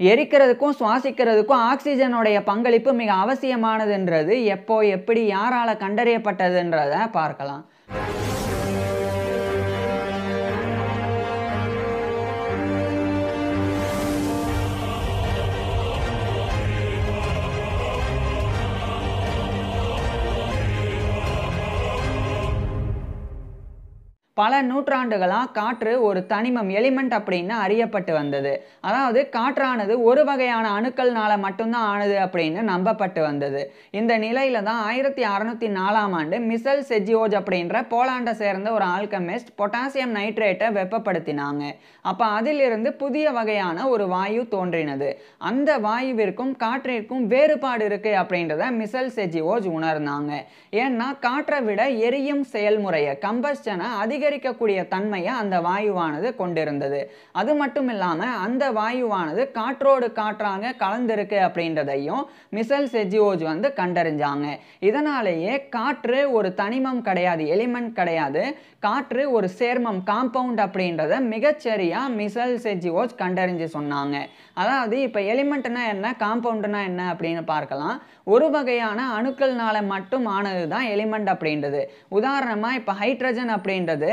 எரிக்கிறதுக்கும் சுவாசிக்கிறதுக்கும் ஆக்சிஜனுடைய பங்களிப்பு மிக அவசியமானதுன்றது எப்போ எப்படி யாரால கண்டறியப்பட்டதுன்றதை பார்க்கலாம். பல நூற்றாண்டுகளா காற்று ஒரு தனிமம் எலிமெண்ட் அப்படின்னு அறியப்பட்டு வந்தது. அதாவது காற்றானது ஒரு வகையான அணுக்கள்னால மட்டும்தான் ஆனது அப்படின்னு நம்பப்பட்டு வந்தது. இந்த நிலையில தான் 1604ஆம் ஆண்டு மிசெல் செஜியோஜ் அப்படின்ற போலாண்டை சேர்ந்த ஒரு ஆல்கெமிஸ்ட் பொட்டாசியம் நைட்ரேட்டை வெப்பப்படுத்தினாங்க. அப்ப அதிலிருந்து புதிய வகையான ஒரு வாயு தோன்றினது. அந்த வாயுவிற்கும் காற்றிற்கும் வேறுபாடு இருக்கு அப்படின்றத மிசெல் செஜியோஜ் உணர்ந்தாங்க. ஏன்னா காற்றை விட எரியும் செயல்முறையை கம்பஸ்டனை அதிகரிக்கக்கூடிய தன்மையை அந்த வாயுவானது கொண்டிருந்தது. அது மட்டும் இல்லாம அந்த வாயுவானது காற்றோடு காற்றாக கலந்திருக்கு அப்படின்றதையும் மிசெல் செஜியோஜ் வந்து கண்டறிஞ்சாங்க. இதனாலேயே காற்று ஒரு தனிமம் கிடையாது, எலிமெண்ட் கிடையாது, காற்று ஒரு சேர்மம் காம்பவுண்ட் அப்படின்றத மிகச்சரியா மிசெல் செஜியோஜ் கண்டறிஞ்சு சொன்னாங்க. அதாவது இப்ப எலிமெண்ட்னா என்ன, காம்பவுண்ட்னா என்ன அப்படின்னு பார்க்கலாம். ஒரு வகையான அணுக்கள்னால மட்டும் ஆனதுதான் எலிமெண்ட் அப்படின்றது. உதாரணமா இப்ப ஹைட்ரஜன் அப்படின்றது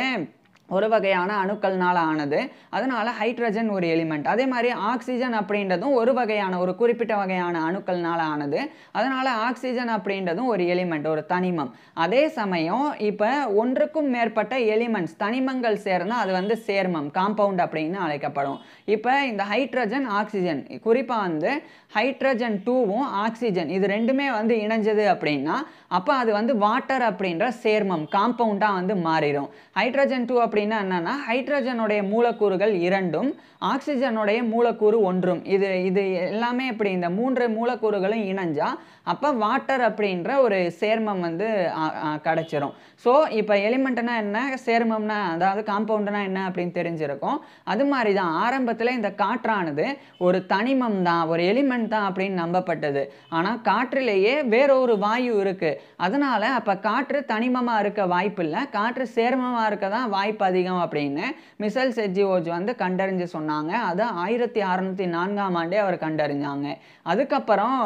ஒரு வகையான அணுக்கள்னால ஆனது, அதனால ஹைட்ரஜன் ஒரு எலிமெண்ட். அதே மாதிரி ஆக்சிஜன் அப்படின்றதும் ஒரு வகையான ஒரு குறிப்பிட்ட வகையான அணுக்கள்னால ஆனது, அதனால ஆக்சிஜன் அப்படின்றதும் ஒரு எலிமெண்ட், ஒரு தனிமம். அதே சமயம் இப்ப ஒன்றுக்கும் மேற்பட்ட எலிமெண்ட்ஸ் தனிமங்கள் சேர்ந்தா அது வந்து சேர்மம், காம்பவுண்ட் அப்படின்னு அழைக்கப்படும். இப்ப இந்த ஹைட்ரஜன் ஆக்சிஜன், குறிப்பா வந்து ஹைட்ரஜன் 2வும் ஆக்சிஜன் இது ரெண்டுமே வந்து இணைஞ்சது அப்படின்னா அப்ப அது வந்து வாட்டர் அப்படின்ற சேர்மம் காம்பவுண்டா வந்து மாறிடும். ஹைட்ரஜன் 2 அப்படின்னா என்னன்னா ஹைட்ரஜனுடைய மூலக்கூறுகள் 2ம் ஆக்சிஜனுடைய மூலக்கூறு 1ம். இது எல்லாமே இப்படி இந்த 3 மூலக்கூறுகளும் இணைஞ்சா அப்ப வாட்டர் அப்படின்ற ஒரு சேர்மம் வந்து கிடைச்சிரும். ஸோ இப்போ எலிமெண்ட்னா என்ன, சேர்மம்னா அதாவது காம்பவுண்ட்னா என்ன அப்படின்னு தெரிஞ்சிருக்கும். அது மாதிரி தான் ஆரம்பத்தில் இந்த காற்றானது ஒரு தனிமம் தான், ஒரு எலிமெண்ட் தான் அப்படின்னு நம்பப்பட்டது. ஆனால் காற்றிலேயே வேறொரு வாயு இருக்கு. அதனால அப்போ காற்று தனிமமாக இருக்க வாய்ப்பு இல்லை, காற்று சேர்மமாக இருக்க தான் வாய்ப்பு அதிகம் அப்படின்னு மிசெல் செஜியோஜ் வந்து கண்டறிஞ்சு சொன்னாங்க. அது 1604ஆம் ஆண்டே அவர் கண்டறிஞ்சாங்க. அதுக்கப்புறம்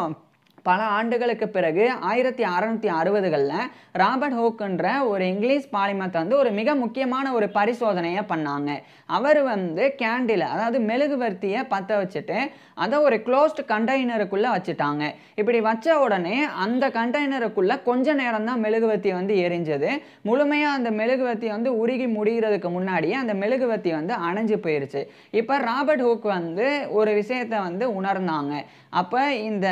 பல ஆண்டுகளுக்கு பிறகு 1660களில் ராபர்ட் ஹூக்ன்ற ஒரு இங்கிலீஷ் பாலிமத் வந்து ஒரு மிக முக்கியமான ஒரு பரிசோதனையை பண்ணாங்க. அவர் வந்து கேண்டில், அதாவது மெழுகுவர்த்தியை பற்ற வச்சுட்டு அதை ஒரு க்ளோஸ்டு கண்டெய்னருக்குள்ளே வச்சுட்டாங்க. இப்படி வச்ச உடனே அந்த கண்டெய்னருக்குள்ளே கொஞ்ச நேரம் தான் மெழுகுவர்த்தி வந்து எரிஞ்சது. முழுமையாக அந்த மெழுகுவர்த்தி வந்து உருகி முடிகிறதுக்கு முன்னாடியே அந்த மெழுகுவர்த்தி வந்து அணைஞ்சு போயிருச்சு. இப்போ ராபர்ட் ஹூக் வந்து ஒரு விஷயத்தை வந்து உணர்ந்தாங்க. அப்போ இந்த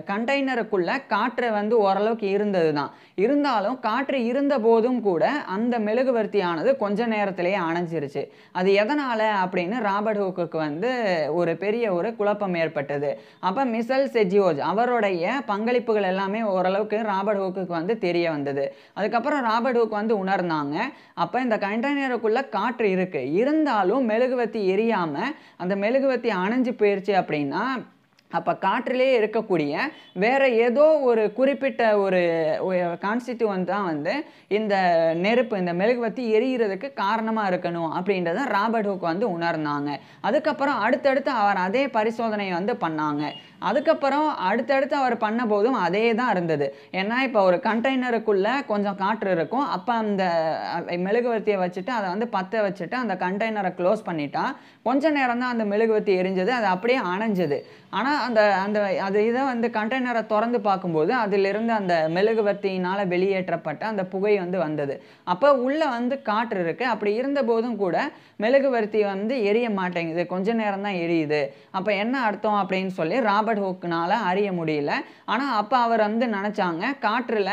கண்டெய்னருக்குள்ள காற்று வந்து ஓரளவுக்கு இருந்தது தான், இருந்தாலும் காற்று இருந்த போதும் கூட அந்த மெழுகுவர்த்தியானது கொஞ்ச நேரத்திலேயே அணைஞ்சிருச்சு. அது எதனால அப்படின்னு ராபர்ட் ஹூக்குக்கு வந்து ஒரு பெரிய ஒரு குழப்பம் ஏற்பட்டது. அப்போ மிசெல் செஜியோஜ் அவருடைய பங்களிப்புகள் எல்லாமே ஓரளவுக்கு ராபர்ட் ஹூக்குக்கு வந்து தெரிய வந்தது. அதுக்கப்புறம் ராபர்ட் ஹூக் வந்து உணர்ந்தாங்க, அப்போ இந்த கண்டெய்னருக்குள்ள காற்று இருக்கு, இருந்தாலும் மெழுகுவர்த்தி எரியாம அந்த மெழுகுவர்த்தி அணைஞ்சு போயிருச்சு அப்படின்னா அப்போ காற்றிலே இருக்கக்கூடிய வேற ஏதோ ஒரு குறிப்பிட்ட ஒரு கான்ஸ்டிடியூவன்ட் தான் வந்து இந்த நெருப்பு, இந்த மெழுகுவர்த்தி எரிகிறதுக்கு காரணமாக இருக்கணும் அப்படின்றத ராபர்ட் ஹூக் வந்து உணர்ந்தாங்க. அதுக்கப்புறம் அடுத்தடுத்து அவர் அதே பரிசோதனையை வந்து பண்ணாங்க. அதுக்கப்புறம் அடுத்தடுத்து அவர் பண்ண போதும் அதே தான் இருந்தது. ஏன்னா இப்போ ஒரு கண்டெய்னருக்குள்ளே கொஞ்சம் காற்று இருக்கும், அப்போ அந்த மெழுகுவர்த்தியை வச்சுட்டு அதை வந்து பற்ற வச்சுட்டு அந்த கண்டெய்னரை க்ளோஸ் பண்ணிட்டா கொஞ்ச நேரம் தான் அந்த மெழுகுவர்த்தி எரிஞ்சது, அது அப்படியே அணைஞ்சது. ஆனால் அந்த இதை வந்து கண்டெய்னரை திறந்து பார்க்கும்போது அதிலிருந்து அந்த மெழுகுவர்த்தியினால் வெளியேற்றப்பட்ட அந்த புகை வந்து வந்தது. அப்போ உள்ளே வந்து காற்று இருக்குது, அப்படி இருந்த போதும் கூட மெழுகுவர்த்தி வந்து எரிய மாட்டேங்குது, கொஞ்ச நேரம் தான் எரியுது. அப்போ என்ன அர்த்தம் அப்படின்னு சொல்லி ராபர்ட் ஹூக்னால அறிய முடியல. ஆனால் அப்போ அவர் வந்து நினச்சாங்க காற்றில்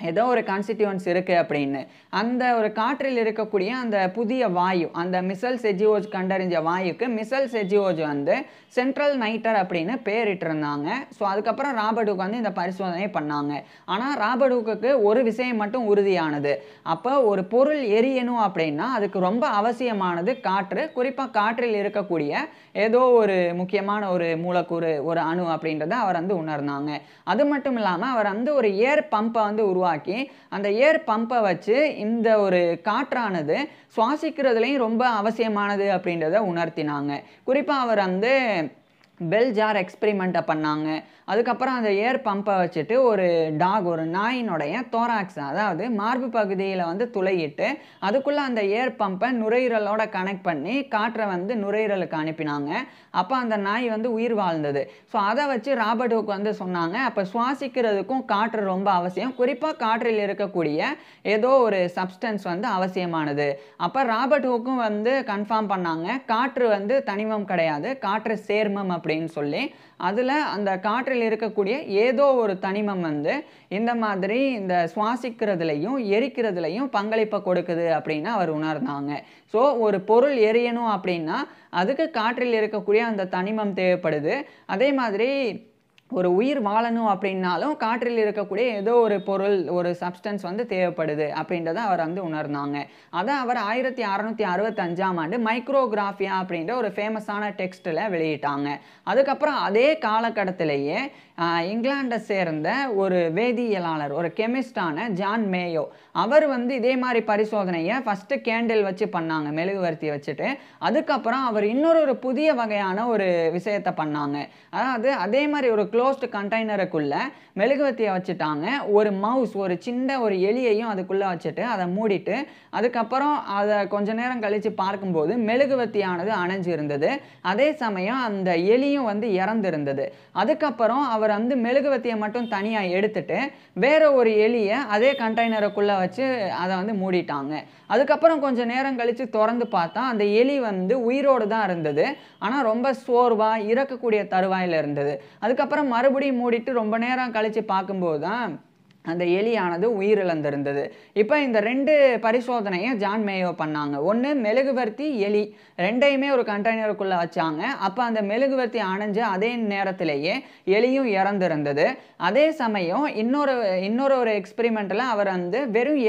ஏதோ ஒரு கான்ஸ்டிடியூவன்ஸ் இருக்குது அப்படின்னு. அந்த ஒரு காற்றில் இருக்கக்கூடிய அந்த புதிய வாயு, அந்த மிசெல் செஜியோஜ் கண்டறிஞ்ச வாயுக்கு மிசெல் செஜியோஜ் வந்து சென்ட்ரல் நைட்டர் அப்படின்னு பேரிட்டு இருந்தாங்க. ஸோ அதுக்கப்புறம் ராபர்ட் ஹூக் வந்து இந்த பரிசோதனை பண்ணாங்க. ஆனால் ராபர்ட் ஹூக்குக்கு ஒரு விஷயம் மட்டும் உறுதியானது, அப்போ ஒரு பொருள் எரியணும் அப்படின்னா அதுக்கு ரொம்ப அவசியமானது காற்று, குறிப்பாக காற்றில் இருக்கக்கூடிய ஏதோ ஒரு முக்கியமான ஒரு மூலக்கூறு, ஒரு அணு அப்படின்றத அவர் வந்து உணர்ந்தாங்க. அது மட்டும் இல்லாமல் அவர் வந்து ஒரு ஏர் பம்பை வந்து உருவாக்கி அந்த ஏர் பம்பை வச்சு இந்த ஒரு காற்றானது சுவாசிக்கிறதுலையும் ரொம்ப அவசியமானது அப்படின்றத உணர்த்தினாங்க. குறிப்பாக அவர் வந்து பெல் ஜார் எக்ஸ்பெரிமெண்ட்டை பண்ணாங்க. அதுக்கப்புறம் அந்த ஏர் பம்பை வச்சுட்டு ஒரு டாக், ஒரு நாயினுடைய தோராக்ஸ், அதாவது மார்பு பகுதியில் வந்து துளையிட்டு அதுக்குள்ளே அந்த ஏர் பம்பை நுரையீரலோட கனெக்ட் பண்ணி காற்றை வந்து நுரையீரலுக்கு அனுப்பினாங்க. அப்போ அந்த நாய் வந்து உயிர் வாழ்ந்தது. ஸோ அதை வச்சு ராபர்ட் ஹூக் வந்து சொன்னாங்க, அப்போ சுவாசிக்கிறதுக்கும் காற்று ரொம்ப அவசியம், குறிப்பாக காற்றில் இருக்கக்கூடிய ஏதோ ஒரு சப்ஸ்டன்ஸ் வந்து அவசியமானது. அப்போ ராபர்ட் ஹூக்கும் வந்து கன்ஃபார்ம் பண்ணாங்க, காற்று வந்து தனிமம் கிடையாது, காற்று சேர்மம் அப்படின்னு சொல்லி. அதில் அந்த காற்றில் இருக்கக்கூடிய ஏதோ ஒரு தனிமம் வந்து இந்த மாதிரி இந்த சுவாசிக்கிறதுலையும் எரிக்கிறதுலையும் பங்களிப்பை கொடுக்குது அப்படின்னு அவர் உணர்ந்தாங்க. ஸோ ஒரு பொருள் எரியணும் அப்படின்னா அதுக்கு காற்றில் இருக்கக்கூடிய அந்த தனிமம் தேவைப்படுது. அதே மாதிரி ஒரு உயிர் வாழணும் அப்படின்னாலும் காற்றில் இருக்கக்கூடிய ஏதோ ஒரு பொருள், ஒரு சப்ஸ்டன்ஸ் வந்து தேவைப்படுது அப்படின்றத அவர் வந்து உணர்ந்தாங்க. அதை அவர் 1665ஆம் ஆண்டு மைக்ரோகிராஃபியா அப்படின்ற ஒரு ஃபேமஸான டெக்ஸ்ட்டில் வெளியிட்டாங்க. அதுக்கப்புறம் அதே காலகட்டத்திலேயே இங்கிலாண்டை சேர்ந்த ஒரு வேதியியலாளர், ஒரு கெமிஸ்டான ஜான் மேயோ, அவர் வந்து இதே மாதிரி பரிசோதனையை ஃபஸ்ட்டு கேண்டில் வச்சு பண்ணாங்க, மெழுகுவர்த்தி வச்சுட்டு. அதுக்கப்புறம் அவர் இன்னொரு புதிய வகையான ஒரு விஷயத்தை பண்ணாங்க. அதாவது அதே மாதிரி ஒரு க்ளோஸ்டு கண்டெய்னருக்குள்ள மெழுகுவர்த்தியை வச்சுட்டாங்க. ஒரு மவுஸ், ஒரு சின்ன ஒரு எலியையும் அதுக்குள்ளே வச்சுட்டு அதை மூடிட்டு அதுக்கப்புறம் அதை கொஞ்ச நேரம் கழித்து பார்க்கும்போது மெழுகுவர்த்தியானது அணைஞ்சு இருந்தது. அதே சமயம் அந்த எலியும் வந்து இறந்துருந்தது. அதுக்கப்புறம் அவர் வந்து மெழுகுவர்த்தியை மட்டும் தனியாக எடுத்துட்டு வேற ஒரு எலியை அதே கண்டெய்னருக்குள்ளே வச்சு அதை வந்து மூடிட்டாங்க. அதுக்கப்புறம் கொஞ்சம் நேரம் கழித்து திறந்து பார்த்தா அந்த எலி வந்து உயிரோடு தான் இருந்தது, ஆனால் ரொம்ப சோர்வாக இறக்கக்கூடிய தருவாயில் இருந்தது. அதுக்கப்புறம் மறுபடியும் மூடிட்டு ரொம்ப நேரம் கழித்து பார்க்கும்போது தான் அந்த எலியானது உயிரிழந்திருந்தது. இப்போ இந்த 2 பரிசோதனையை ஜான் மேயோ பண்ணாங்க. ஒன்று மெழுகுவர்த்தி, எலி, ரெண்டையுமே ஒரு கண்டெய்னருக்குள்ளே வச்சாங்க. அப்போ அந்த மெழுகுவர்த்தி அணைஞ்சு அதே நேரத்திலேயே எலியும் இறந்திருந்தது. அதே சமயம் இன்னொரு ஒரு எக்ஸ்பெரிமெண்ட்டில் அவர் வந்து வெறும்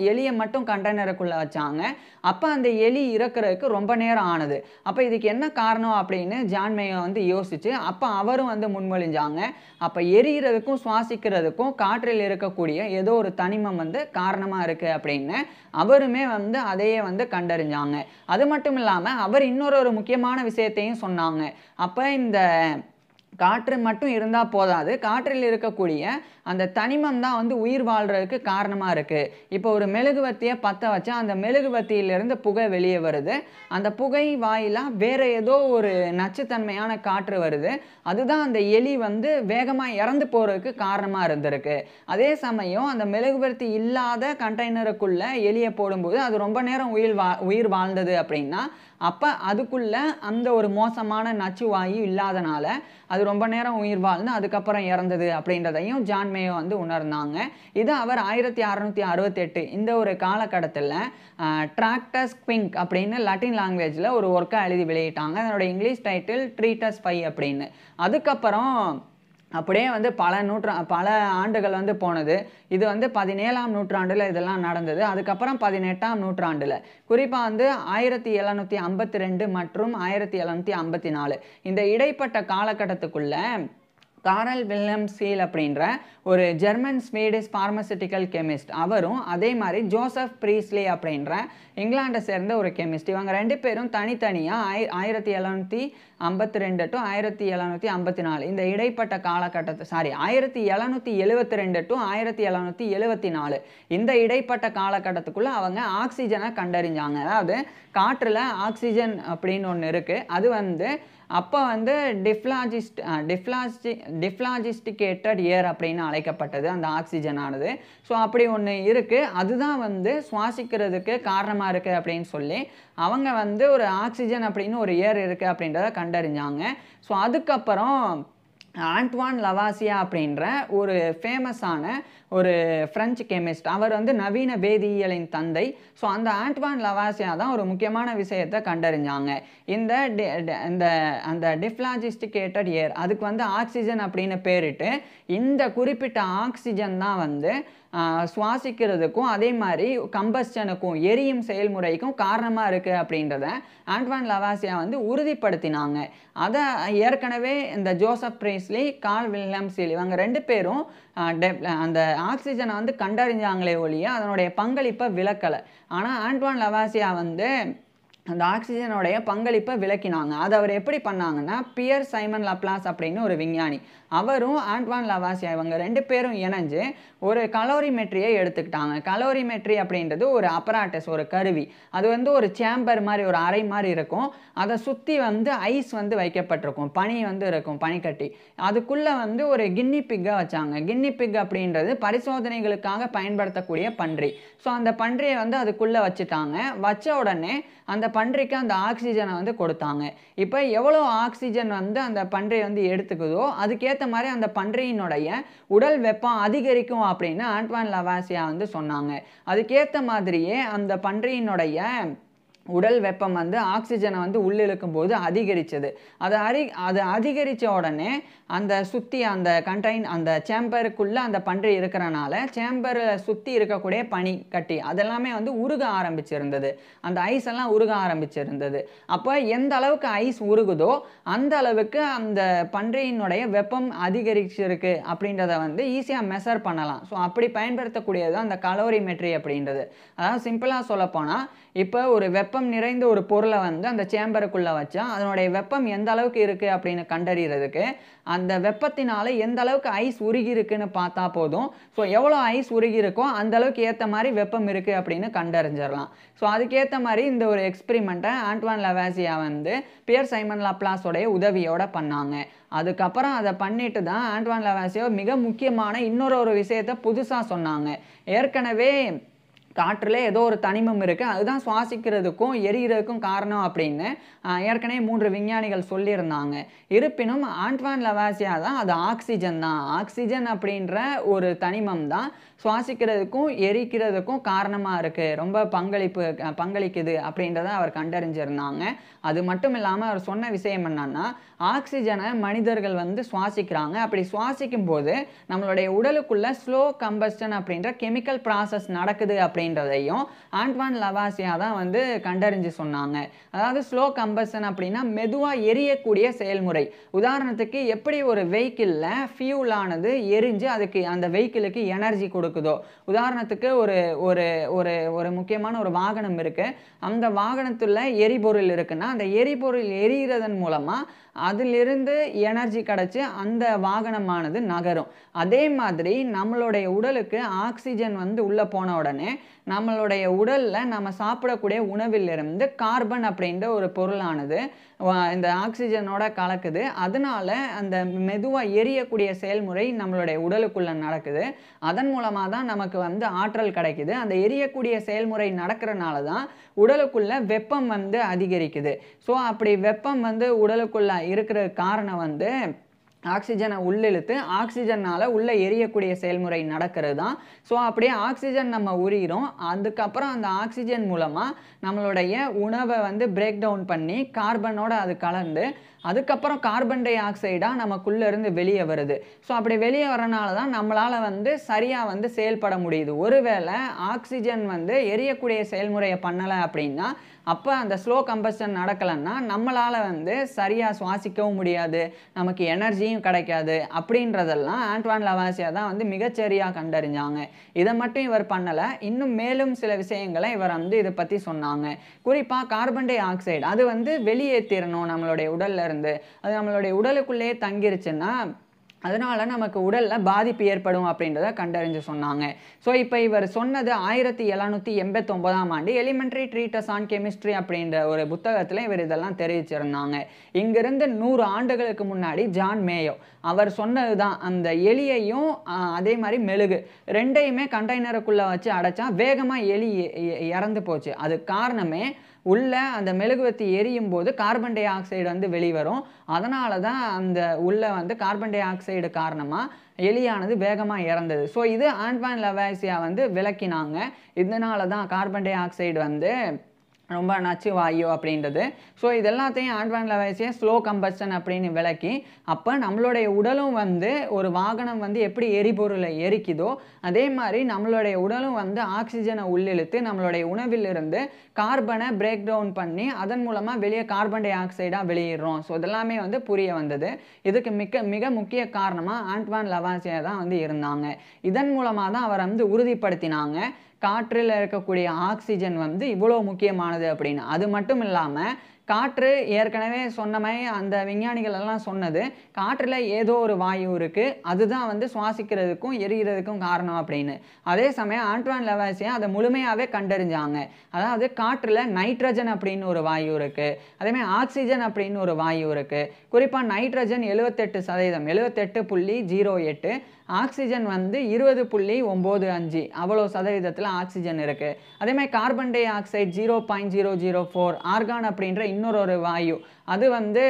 எலியை மட்டும் கண்டெய்னருக்குள்ளே வச்சாங்க. அப்போ அந்த எலி இறக்குறதுக்கு ரொம்ப நேரம் ஆனது. அப்போ இதுக்கு என்ன காரணம் அப்படின்னு ஜான் மேயோ வந்து யோசிச்சு அப்போ அவரும் வந்து முன்மொழிஞ்சாங்க, அப்போ எரிகிறதுக்கும் சுவாசிக்கிறதுக்கும் காற்றில் இருக்கக்கூடிய ஏதோ ஒரு தனிமம் வந்து காரணமாக இருக்குது அப்படின்னு அவருமே வந்து அதையே வந்து கண்டறிஞ்சாங்க. அது மட்டும் இல்லாமல் அவர் இன்னொரு முக்கியமான விஷயத்தையும் சொன்னாங்க. அப்போ இந்த காற்று மட்டும் இருந்தால் போதாது, காற்றில் இருக்கக்கூடிய அந்த தனிமம் தான் வந்து உயிர் வாழ்கிறதுக்கு காரணமாக இருக்குது. இப்போ ஒரு மெழுகுவர்த்தியை பற்ற வச்சா அந்த மெழுகுவர்த்தியிலிருந்து புகை வெளியே வருது. அந்த புகை வாயிலாக வேறு ஏதோ ஒரு நச்சுத்தன்மையான காற்று வருது. அதுதான் அந்த எலி வந்து வேகமாக இறந்து போகிறதுக்கு காரணமாக இருந்திருக்கு. அதே சமயம் அந்த மெழுகுவர்த்தி இல்லாத கண்டெய்னருக்குள்ளே எலியை போடும்போது அது ரொம்ப நேரம் உயிர் வாழ்ந்தது அப்படின்னா அப்போ அதுக்குள்ளே அந்த ஒரு மோசமான நச்சு வாயு இல்லாதனால அது ரொம்ப நேரம் உயிர் வாழ்ந்து அதுக்கப்புறம் இறந்தது அப்படின்றதையும் ஜான் மேயோ வந்து உணர்ந்தாங்க. இது அவர் 1668 இந்த ஒரு காலகட்டத்தில் ட்ராக்டஸ் குவிங்க் அப்படின்னு லட்டின் லாங்குவேஜில் ஒரு ஒர்க்காக எழுதி வெளியிட்டாங்க. அதனோட இங்கிலீஷ் டைட்டில் ட்ரீட்டஸ் 5 அப்படின்னு. அதுக்கப்புறம் அப்படியே வந்து பல ஆண்டுகள் வந்து போனது. இது வந்து 17ஆம் நூற்றாண்டில் இதெல்லாம் நடந்தது. அதுக்கப்புறம் 18ஆம் நூற்றாண்டில் குறிப்பாக வந்து 1752 மற்றும் 1754 இந்த இடைப்பட்ட காலகட்டத்துக்குள்ள காரல் வில்ஹெல்ம் சீல் அப்படின்ற ஒரு ஜெர்மன் ஸ்வீடிஷ் பார்மசூட்டிக்கல் கெமிஸ்ட், அவரும் அதே மாதிரி ஜோசப் ப்ரீஸ்லி அப்படின்ற இங்கிலாண்டை சேர்ந்த ஒரு கெமிஸ்ட், இவங்க 2 பேரும் தனித்தனியாக 1752 டு 1754 இந்த இடைப்பட்ட காலகட்டத்தை 1772 டு 1774 இந்த இடைப்பட்ட காலகட்டத்துக்குள்ளே அவங்க ஆக்சிஜனை கண்டறிஞ்சாங்க. அதாவது காற்றில் ஆக்சிஜன் அப்படின்னு ஒன்று இருக்குது. அது வந்து அப்போ வந்து டிஃப்ளாஜிஸ்டிகேட்டட் ஏர் அப்படின்னு அழைக்கப்பட்டது அந்த ஆக்சிஜனானது. ஸோ அப்படி ஒன்று இருக்குது, அதுதான் வந்து சுவாசிக்கிறதுக்கு காரணமாக இருக்குது அப்படின்னு சொல்லி அவங்க வந்து ஒரு ஆக்சிஜன் அப்படின்னு ஒரு ஏர் இருக்குது அப்படின்றத கண்டறிஞ்சாங்க. ஸோ அதுக்கப்புறம் ஆண்ட்வான் லவாசியா அப்படின்ற ஒரு ஃபேமஸான ஒரு ஃப்ரெஞ்சு கெமிஸ்ட், அவர் வந்து நவீன வேதியியலின் தந்தை. ஸோ அந்த ஆண்ட்வான் லவாசியா தான் ஒரு முக்கியமான விஷயத்தை கண்டறிஞ்சாங்க. அந்த டிஃப்ளாஜிஸ்டிகேட்டட் ஏர் அதுக்கு வந்து ஆக்சிஜன் அப்படின்னு பேரிட்டு இந்த குறிப்பிட்ட ஆக்சிஜன் தான் வந்து சுவாசிக்கிறதுக்கும் அதே மாதிரி கம்பஸ்டனுக்கும் எரியும் செயல்முறைக்கும் காரணமாக இருக்குது அப்படின்றத ஆண்ட்வான் லவாசியா வந்து உறுதிப்படுத்தினாங்க. அதை ஏற்கனவே இந்த Joseph Priestley, Carl Wilhelm Scheele இவங்க 2 பேரும் அந்த ஆக்சிஜனை வந்து கண்டறிஞ்சாங்களே ஒழிய அதனுடைய பங்களிப்பை விளக்கலை. ஆனால் ஆண்ட்வான் லவாசியா வந்து அந்த ஆக்சிஜனுடைய பங்களிப்பை விளக்கினாங்க. அது அவர் எப்படி பண்ணாங்கன்னா, பியர் சைமன் லப்ளாஸ் அப்படின்னு ஒரு விஞ்ஞானி. அவரும் ஆண்ட்வான் லவாசியா இவங்க 2 பேரும் இணைஞ்சு ஒரு கலோரிமெட்ரியை எடுத்துக்கிட்டாங்க. கலோரிமெட்ரி அப்படின்றது ஒரு அப்பராட்டஸ், ஒரு கருவி. அது வந்து ஒரு சேம்பர் மாரி, ஒரு அறை மாரி இருக்கும். அதை சுத்தி வந்து ஐஸ் வந்து வைக்கப்பட்டிருக்கும். பனி வந்து இருக்கும், பனிக்கட்டி. அதுக்குள்ள வந்து ஒரு கின்னி பிக்கை வச்சாங்க. கின்னி பிக் அப்படின்றது பரிசோதனைகளுக்காக பயன்படுத்தக்கூடிய பன்றி. ஸோ அந்த பன்றியை வந்து அதுக்குள்ள வச்சுட்டாங்க. வச்ச உடனே அந்த பன்றிக்கு அந்த ஆக்சிஜனை வந்து கொடுத்தாங்க. இப்போ எவ்வளோ ஆக்சிஜன் வந்து அந்த பன்றி வந்து எடுத்துக்குதோ அதுக்கேற்ற மாதிரி அந்த பன்றியினுடைய உடல் வெப்பம் அதிகரிக்கும் அப்படின்னு ஆண்ட்வான் லவாசியா வந்து சொன்னாங்க. அதுக்கேற்ற மாதிரியே அந்த பன்றியினுடைய உடல் வெப்பம் வந்து ஆக்சிஜனை வந்து உள்ளிழுக்கும் போது அதிகரிச்சது. அது அதிகரித்த உடனே அந்த சுற்றி அந்த அந்த சேம்பருக்குள்ளே அந்த பன்றி இருக்கிறனால சேம்பரை சுற்றி இருக்கக்கூடிய பனி கட்டி அதெல்லாமே வந்து உருக ஆரம்பிச்சிருந்தது. அந்த ஐஸ் எல்லாம் உருக ஆரம்பிச்சிருந்தது. அப்போ எந்த அளவுக்கு ஐஸ் உருகுதோ அந்த அளவுக்கு அந்த பன்றியினுடைய வெப்பம் அதிகரிச்சிருக்கு அப்படின்றத வந்து ஈஸியாக மெஷர் பண்ணலாம். ஸோ அப்படி பயன்படுத்தக்கூடியது அந்த கலோரிமெட்ரி அப்படின்றது. அதாவது சிம்பிளாக சொல்லப்போனால், இப்போ ஒரு வெப்பம் நிறைந்த ஒரு பொருளை வந்து அந்த சேம்பருக்குள்ளே வச்சா அதனுடைய வெப்பம் எந்த அளவுக்கு இருக்குது அப்படின்னு கண்டறிகிறதுக்கு அந்த வெப்பத்தினால எந்த அளவுக்கு ஐஸ் உருகி இருக்குன்னு பார்த்தா போதும். ஸோ எவ்வளோ ஐஸ் உருகி இருக்கோ அந்த அளவுக்கு ஏற்ற மாதிரி வெப்பம் இருக்குது அப்படின்னு கண்டறிஞ்சிடலாம். ஸோ அதுக்கேற்ற மாதிரி இந்த ஒரு எக்ஸ்பெரிமெண்ட்டை ஆண்ட்வான் லவாசியா வந்து பியர் சைமன் லப்ளாஸோடைய உதவியோட பண்ணாங்க. அதுக்கப்புறம் அதை பண்ணிட்டு தான் ஆண்ட்வான் லவாசியா மிக முக்கியமான இன்னொரு விஷயத்தை புதுசாக சொன்னாங்க. ஏற்கனவே காற்றில் ஏதோ ஒரு தனிமம் இருக்குது, அதுதான் சுவாசிக்கிறதுக்கும் எரிகிறதுக்கும் காரணம் அப்படின்னு ஏற்கனவே 3 விஞ்ஞானிகள் சொல்லியிருந்தாங்க. இருப்பினும் ஆண்ட்வான் லவாசியா தான் அது ஆக்சிஜன் தான், ஆக்சிஜன் அப்படின்ற ஒரு தனிமம் தான் சுவாசிக்கிறதுக்கும் எரிக்கிறதுக்கும் காரணமாக இருக்குது, ரொம்ப பங்களிக்குது அப்படின்றத அவர் கண்டறிஞ்சிருந்தாங்க. அது மட்டும் இல்லாமல் அவர் சொன்ன விஷயம் என்னன்னா, ஆக்சிஜனை மனிதர்கள் வந்து சுவாசிக்கிறாங்க. அப்படி சுவாசிக்கும் போது நம்மளுடைய உடலுக்குள்ள ஸ்லோ கம்பஸ்டன் அப்படின்ற கெமிக்கல் ப்ராசஸ் நடக்குது அப்படின்றதையும் ஆண்ட்வான் லவாசியா தான் வந்து கண்டறிஞ்சு சொன்னாங்க. அதாவது ஸ்லோ கம்பஸ்டன் அப்படின்னா மெதுவாக எரியக்கூடிய செயல்முறை. உதாரணத்துக்கு எப்படி ஒரு வெஹிக்கிளில் ஃபியூலானது எரிஞ்சு அதுக்கு அந்த வெஹிக்கிளுக்கு எனர்ஜி கொடுக்குதோ, உதாரணத்துக்கு ஒரு ஒரு ஒரு ஒரு முக்கியமான ஒரு வாகனம் இருக்குது, அந்த வாகனத்தில் எரிபொருள் இருக்குன்னா அந்த எரிபொருள் எரிகிறதன் மூலமாக அதிலிருந்து எனர்ஜி கிடச்சி அந்த வாகனமானது நகரும். அதே மாதிரி நம்மளுடைய உடலுக்கு ஆக்சிஜன் வந்து உள்ளே போன உடனே நம்மளுடைய உடலில் நம்ம சாப்பிடக்கூடிய உணவிலிருந்து கார்பன் அப்படின்ற ஒரு பொருளானது இந்த ஆக்சிஜனோட கலக்குது. அதனால அந்த மெதுவாக எரியக்கூடிய செயல்முறை நம்மளுடைய உடலுக்குள்ளே நடக்குது. அதன் மூலமாக தான் நமக்கு வந்து ஆற்றல் கிடைக்குது. அந்த எரியக்கூடிய செயல்முறை நடக்கிறனால தான் உடலுக்குள்ள வெப்பம் வந்து அதிகரிக்குது. ஸோ அப்படி வெப்பம் வந்து உடலுக்குள்ள இருக்கிற காரணம் வந்து ஆக்சிஜனை உள்ளிழுத்து ஆக்சிஜனால் உள்ளே எரியக்கூடிய செயல்முறை நடக்கிறது தான். ஸோ அப்படியே ஆக்சிஜன் நம்ம உரிகிறோம். அதுக்கப்புறம் அந்த ஆக்சிஜன் மூலமாக நம்மளுடைய உணவை வந்து பிரேக் டவுன் பண்ணி கார்பனோட அது கலந்து அதுக்கப்புறம் கார்பன் டை ஆக்சைடாக நமக்குள்ளேருந்து வெளியே வருது. ஸோ அப்படி வெளியே வரனால தான் நம்மளால் வந்து சரியாக வந்து செயல்பட முடியுது. ஒருவேளை ஆக்சிஜன் வந்து எரியக்கூடிய செயல்முறையை பண்ணலை அப்படின்னா, அப்போ அந்த ஸ்லோ கம்பஸ்டன் நடக்கலைன்னா நம்மளால் வந்து சரியாக சுவாசிக்கவும் முடியாது, நமக்கு எனர்ஜியும் கிடைக்காது. அப்படின்றதெல்லாம் ஆண்ட்வான் லவாசியா தான் வந்து மிகச்சரியாக கண்டறிஞ்சாங்க. இதை மட்டும் இவர் பண்ணலை, இன்னும் மேலும் சில விஷயங்களை இவர் வந்து இதை பற்றி சொன்னாங்க. குறிப்பாக கார்பன் டை ஆக்சைடு அது வந்து வெளியேற்றிடணும் நம்மளுடைய உடல்ல இருந்து. அது நம்மளுடைய உடலுக்குள்ளேயே தங்கிருச்சுன்னா அதனால நமக்கு உடலில் பாதிப்பு ஏற்படும் அப்படின்றத கண்டறிஞ்சு சொன்னாங்க. ஸோ இப்போ இவர் சொன்னது 1789ஆம் ஆண்டு எலிமெண்ட்ரி ட்ரீட்டஸ் ஆன் கெமிஸ்ட்ரி அப்படின்ற ஒரு புத்தகத்தில் இவர் இதெல்லாம் தெரிவிச்சிருந்தாங்க. இங்கிருந்து 100 ஆண்டுகளுக்கு முன்னாடி ஜான் மேயோ அவர் சொன்னது தான். அந்த எலியையும் அதே மாதிரி மெழுகு ரெண்டையுமே கண்டெய்னருக்குள்ளே வச்சு அடைச்சா வேகமாக எலி இறந்து போச்சு. அது காரணமே உள்ள அந்த மெழுகுவர்த்தி எரியும் போது கார்பன் டை ஆக்சைடு வந்து வெளிவரும். அதனால தான் அந்த உள்ள வந்து கார்பன் டை ஆக்சைடு காரணமாக எலியானது வேகமாக இறந்தது. ஸோ இது ஆண்ட்வான் லவாசியா வந்து விளக்கினாங்க. இதனால தான் கார்பன் டை ஆக்சைடு வந்து ரொம்ப நச்சு வாயு அப்படின்றது. ஸோ இது எல்லாத்தையும் ஆண்ட்வான் லவாசியா ஸ்லோ கம்பஸ்டன் அப்படின்னு விளக்கி, அப்போ நம்மளுடைய உடலும் வந்து ஒரு வாகனம் வந்து எப்படி எரிபொருளை எரிக்குதோ அதே மாதிரி நம்மளுடைய உடலும் வந்து ஆக்சிஜனை உள்ளிழுத்து நம்மளுடைய உணவிலிருந்து கார்பனை பிரேக் டவுன் பண்ணி அதன் மூலமாக வெளியே கார்பன் டை ஆக்சைடாக வெளியிடுறோம். ஸோ இதெல்லாமே வந்து புரிய வந்தது. இதுக்கு மிக முக்கிய காரணமாக ஆண்ட்வான் லவாசியா தான் வந்து இருந்தாங்க. இதன் மூலமாக தான் அவர் வந்து உறுதிப்படுத்தினாங்க காற்றில் இருக்கக்கூடிய ஆக்சிஜன் வந்து இவ்வளோ முக்கியமானது அப்படின்னு. அது மட்டும் இல்லாமல் காற்று ஏற்கனவே சொன்ன மாதிரி அந்த விஞ்ஞானிகள் எல்லாம் சொன்னது, காற்றில் ஏதோ ஒரு வாயு இருக்குது, அதுதான் வந்து சுவாசிக்கிறதுக்கும் எரிகிறதுக்கும் காரணம் அப்படின்னு. அதே சமயம் ஆண்ட்வான் லவாசியா அதை முழுமையாகவே கண்டறிஞ்சாங்க. அதாவது காற்றில் நைட்ரஜன் அப்படின்னு ஒரு வாயு இருக்குது, அதேமாதிரி ஆக்சிஜன் அப்படின்னு ஒரு வாயு இருக்குது. குறிப்பாக நைட்ரஜன் 78%, 78.08, ஆக்சிஜன் வந்து 20.95, அவ்வளோ சதவீதத்தில் ஆக்சிஜன் இருக்குது. அதேமாதிரி கார்பன் டை ஆக்சைடு 0.004, ஆர்கான் அப்படின்ற இன்னொரு வாயு அது வந்து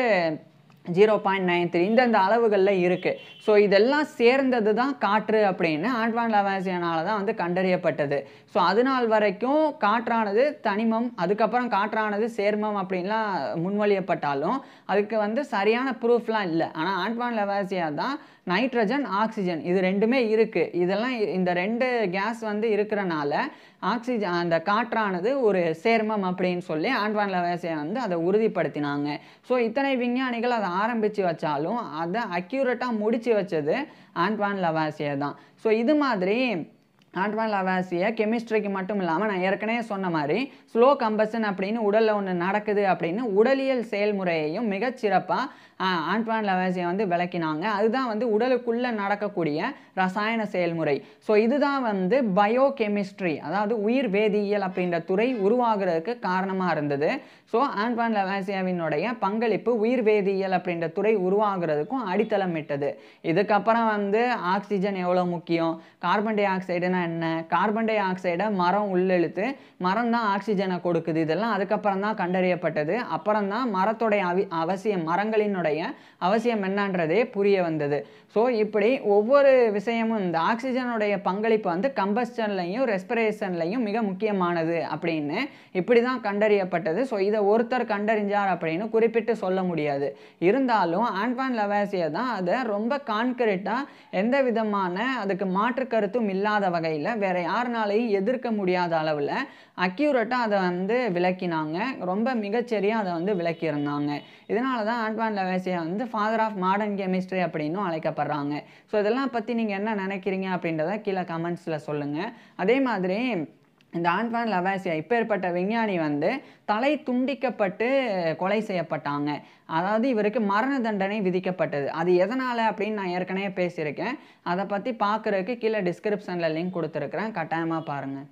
0.93, இந்தந்த அளவுகளில் இருக்குது. ஸோ இதெல்லாம் சேர்ந்தது தான் காற்று அப்படின்னு ஆண்ட்வான் லவாசியனால் தான் வந்து கண்டறியப்பட்டது. ஸோ அதுநாள் வரைக்கும் காற்றானது தனிமம், அதுக்கப்புறம் காற்றானது சேர்மம் அப்படின்லாம் முன்மொழியப்பட்டாலும் அதுக்கு வந்து சரியான ப்ரூஃப்லாம் இல்லை. ஆனால் ஆண்ட்வான் லவாசியா தான் நைட்ரஜன் ஆக்சிஜன் இது ரெண்டுமே இருக்குது, இதெல்லாம் இந்த ரெண்டு கேஸ் வந்து இருக்கிறனால ஆக்சிஜன் அந்த காற்றானது ஒரு சேர்மம் அப்படின்னு சொல்லி ஆண்ட்வான் லவாசியா வந்து அதை உறுதிப்படுத்தினாங்க. ஸோ இத்தனை விஞ்ஞானிகள் அதை ஆரம்பித்து வச்சாலும் அதை அக்யூரேட்டாக முடித்து வச்சது ஆண்ட்வான் லவாசியா தான். ஸோ இது மாதிரி ஆண்ட்வான் லவாசியா கெமிஸ்ட்ரிக்கு மட்டும் இல்லாமல் நான் ஏற்கனவே சொன்ன மாதிரி ஸ்லோ கம்பஷன் அப்படின்னு உடலில் ஒன்று நடக்குது அப்படின்னு உடலியல் செயல்முறையையும் மிகச்சிறப்பாக ஆண்ட்வான் லவாசியா வந்து விளக்கினாங்க. அதுதான் வந்து உடலுக்குள்ளே நடக்கக்கூடிய ரசாயன செயல்முறை. ஸோ இதுதான் வந்து பயோ கெமிஸ்ட்ரி, அதாவது உயிர் வேதியியல் அப்படின்ற துறை உருவாகிறதுக்கு காரணமாக இருந்தது. ஸோ ஆண்ட்வான் லவாசியாவினுடைய பங்களிப்பு உயிர் வேதியியல் அப்படின்ற துறை உருவாகிறதுக்கும் அடித்தளம் இட்டது. இதுக்கப்புறம் வந்து ஆக்சிஜன் எவ்வளோ முக்கியம், கார்பன் டை ஆக்சைடுனா என்ன, கார்பன் டை ஆக்சைடை மரம் உள்ளெழுத்து மரம் தான் ஆக்சிஜனை கொடுக்குது, இதெல்லாம் அதுக்கப்புறம் தான் கண்டறியப்பட்டது. அப்புறம் தான் மரத்தோடைய அவசியம், மரங்களினுடைய அவசியம் என்னன்றதே புரிய வந்தது. ஸோ இப்படி ஒவ்வொரு விஷயமும் இந்த ஆக்சிஜனுடைய பங்களிப்பு வந்து கம்பஸ்டன்லையும் ரெஸ்பிரேஷன்லையும் மிக முக்கியமானது அப்படின்னு இப்படி தான் கண்டறியப்பட்டது. ஸோ இதை ஒருத்தர் கண்டறிஞ்சார் அப்படின்னு குறிப்பிட்டு சொல்ல முடியாது. இருந்தாலும் ஆண்ட்வான் லவாசியா தான் அதை ரொம்ப கான்கிரீட்டாக எந்த விதமான அதுக்கு மாற்று கருத்தும் இல்லாத வகையில் வேற யாருனாலையும் எதிர்க்க முடியாத அளவில் அக்யூரேட்டாக அதை வந்து விளக்கினாங்க. ரொம்ப மிகச்சரியாக அதை வந்து விளக்கியிருந்தாங்க. இதனால தான் ஆண்ட்வான் லவாசியா வந்து ஃபாதர் ஆஃப் மாடர்ன் கெமிஸ்ட்ரி அப்படின்னும் அழைக்கப்படுறாங்க. ஸோ இதெல்லாம் பற்றி நீங்கள் என்ன நினைக்கிறீங்க அப்படின்றத கீழே கமெண்ட்ஸில் சொல்லுங்கள். அதே மாதிரி இந்த ஆண்ட்வான் லவாசியா இப்பேற்பட்ட விஞ்ஞானி வந்து தலை துண்டிக்கப்பட்டு கொலை செய்யப்பட்டாங்க. அதாவது இவருக்கு மரண தண்டனை விதிக்கப்பட்டது. அது எதனால் அப்படின்னு நான் ஏற்கனவே பேசியிருக்கேன். அதை பற்றி பார்க்குறதுக்கு கீழே டிஸ்கிரிப்ஷனில் லிங்க் கொடுத்துருக்குறேன், கட்டாயமாக பாருங்கள்.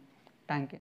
தேங்க்யூ.